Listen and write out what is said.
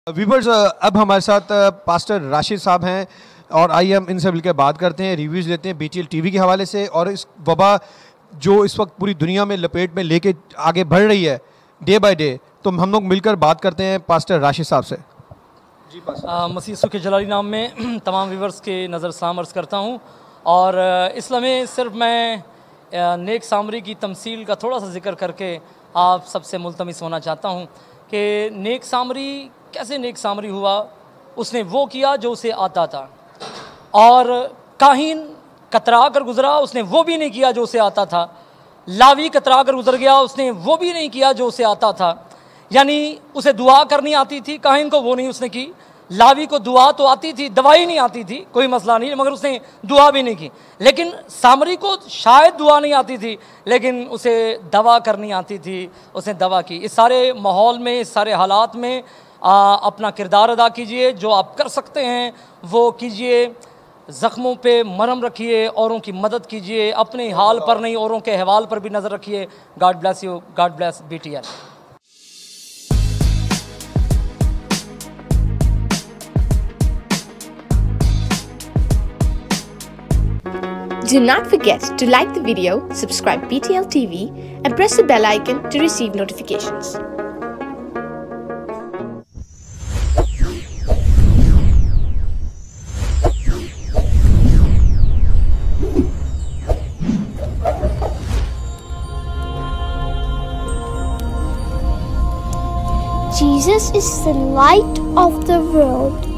Viewers, अब हमारे साथ पास्टर राशिद साहब हैं और आइए हम इनसे मिलकर बात करते हैं, रिव्यूज़ लेते हैं BTL TV के हवाले से और इस वबा जो इस वक्त पूरी दुनिया में लपेट में लेके आगे बढ़ रही है डे बाय डे। तो हम लोग मिलकर बात करते हैं पास्टर राशिद साहब से। जी मसीह सुख जलाली नाम में तमाम व्यूवर्स के नज़र सलाम अर्ज़ करता हूँ। और इसमें सिर्फ मैं नेक सामरी की तमसील का थोड़ा सा जिक्र करके आप सबसे मुल्तमिस होना चाहता हूँ कि नेक सामरी कैसे नेक सामरी हुआ। उसने वो किया जो उसे आता था, और काहिन कतरा कर गुजरा, उसने वो भी नहीं किया जो उसे आता था। लावी कतरा कर गुजर गया, उसने वो भी नहीं किया जो उसे आता था। यानी उसे दुआ करनी आती थी, काहिन को वो नहीं उसने की। लावी को दुआ तो आती थी, दवाई नहीं आती थी, कोई मसला नहीं, मगर उसने दुआ भी नहीं की। लेकिन सामरी को शायद दुआ नहीं आती थी, लेकिन उसे दवा करनी आती थी, उसने दवा की। इस सारे माहौल में, इस सारे हालात में अपना किरदार अदा कीजिए, जो आप कर सकते हैं वो कीजिए। ज़ख्मों पे मरहम रखिए, औरों की मदद कीजिए, अपने हाल पर नहीं औरों के अहवाल पर भी नज़र रखिए। God bless you, God bless BTL। Do not forget to like the video, subscribe BTL TV and press the bell icon to receive notifications. Jesus is the light of the world.